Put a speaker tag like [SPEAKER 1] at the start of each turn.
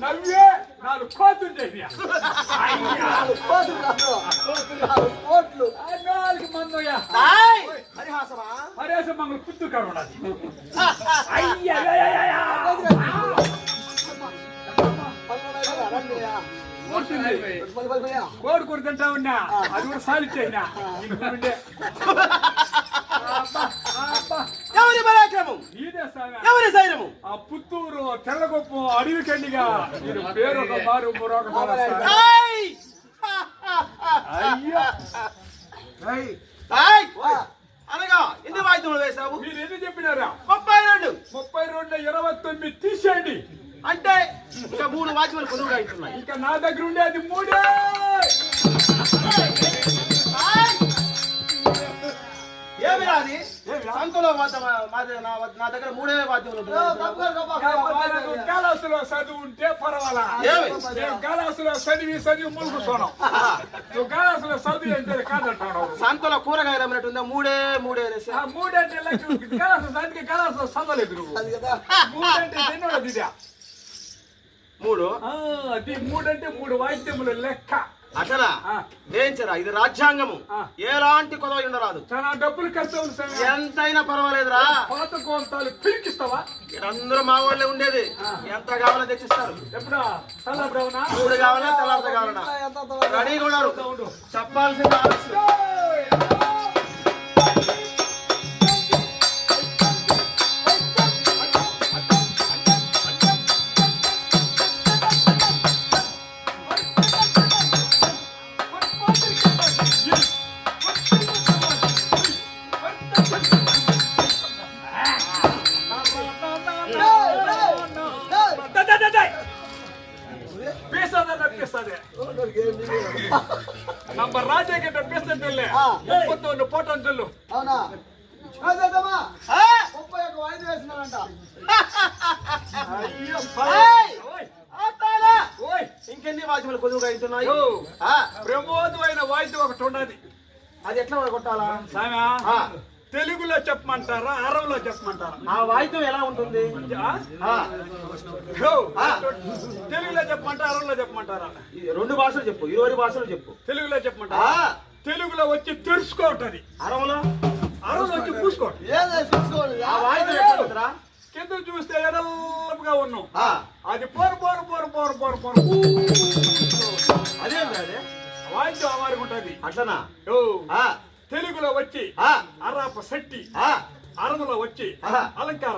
[SPEAKER 1] నవ్వే 4 కోతులు చేసినా 4 మందయ్యా హరిహాసం మంగళ పుత్తు కాడ ఉన్నది కోరుకూరు తింటా ఉన్నా అది కూడా సాలిచ్చేనా
[SPEAKER 2] ఎవరి పరాక్రమం ఎవరి సైన్యము
[SPEAKER 1] ఆ పుత్తూరు తెల్లగొప్ప అడవి కండిగా మీరు పేరు ఒక మారు
[SPEAKER 2] అనగా ఎన్ని వాయిద్యములు వేశావు?
[SPEAKER 1] మీరు ఎన్ని చెప్పినారా?
[SPEAKER 2] 32
[SPEAKER 1] 29 తీసేయండి.
[SPEAKER 2] అంటే ఇంకా 3 వాద్యములు కొనుగోలు అవుతున్నాయి.
[SPEAKER 1] ఇంకా నా దగ్గర ఉండేది 3.
[SPEAKER 2] ఏమి రాది సంతలో నా దగ్గర 3 వాద్యములు
[SPEAKER 1] గాలాసులో చదువు ఉంటే పర్వాలా. గాలాసులో చదివి ములుగుతున్నాం. నువ్వు గాలాసులో చదువు అంటే కాదంటాడు.
[SPEAKER 2] సంతలో కూరగాయలు అమ్మినట్టుందా? 3
[SPEAKER 1] మూడంటే గాలాసు దానికి గాలాసులో చదవలేదు నువ్వు. 3 అంటే ఎన్నోది ఇదా?
[SPEAKER 2] 3
[SPEAKER 1] అది 3 అంటే 3 వాయిద్యములు లెక్క.
[SPEAKER 2] అసలా వేయించరా? ఇది రాజ్యాంగము. ఎలాంటి కొదవ ఉండరాదు.
[SPEAKER 1] చాలా డబ్బులు ఖర్చు అవుతుంది.
[SPEAKER 2] ఎంతైనా పర్వాలేదురా.
[SPEAKER 1] పాత కోంతాలు పిలికిస్తావా?
[SPEAKER 2] అందరూ మా వాళ్ళే ఉండేది. ఎంత కావాలో తెచ్చిస్తారు.
[SPEAKER 1] ఎప్పుడా? తెల్లబ్రౌనా?
[SPEAKER 2] 3 కావాలా తెల్లారితో కావాలన్నా రెడీగా ఉన్నారు. చెప్పాల్సింది
[SPEAKER 1] ನಮ್ಮ ರಾಜ್ಯಕ್ಕೆ ತಪ್ಪಿಸ್ತಂತಲ್ಲ 31 ಫೋಟೋ ಅಂತಲ್ಲು.
[SPEAKER 3] అవునా? 31 వాయిదా వేసినారంట.
[SPEAKER 2] ఇంకెన్ని వాద్యములు కొద్దుగా అవుతున్నాయి?
[SPEAKER 1] ప్రమోదమైన వాయిద్యం ఒకటి ఉన్నది.
[SPEAKER 2] అది ఎట్లా కొట్టాలా?
[SPEAKER 1] తెలుగులో చెప్పమంటారా అరవలో చెప్పమంటారా?
[SPEAKER 2] ఆ వాయిద్యం ఎలా ఉంటుంది?
[SPEAKER 1] తెలుగులో చెప్పమంటారా అరవలో చెప్పమంటారా?
[SPEAKER 2] 2 భాషలు చెప్పు. 20 భాషలు చెప్పు.
[SPEAKER 1] తెలుగులో చెప్పమంటారా? తెలుగులో వచ్చి తెరుచుకోవటది.
[SPEAKER 2] అరవలో
[SPEAKER 1] వచ్చి పూసుకోవటం.
[SPEAKER 2] ఆ వాయిద్యం ఎట్లా ఉంటుందిరా?
[SPEAKER 1] కింద చూస్తే ఎడల్పుగా ఉన్నాం. అది పోరు పోరు పోరు పోరు పోరు పోరు
[SPEAKER 2] అదేంటి అదే
[SPEAKER 1] వాయిద్యం అవారికి ఉంటది.
[SPEAKER 2] అట్లనా?
[SPEAKER 1] తెలుగులో వచ్చి అరాప శెట్టి, అరవలో వచ్చి అలంకార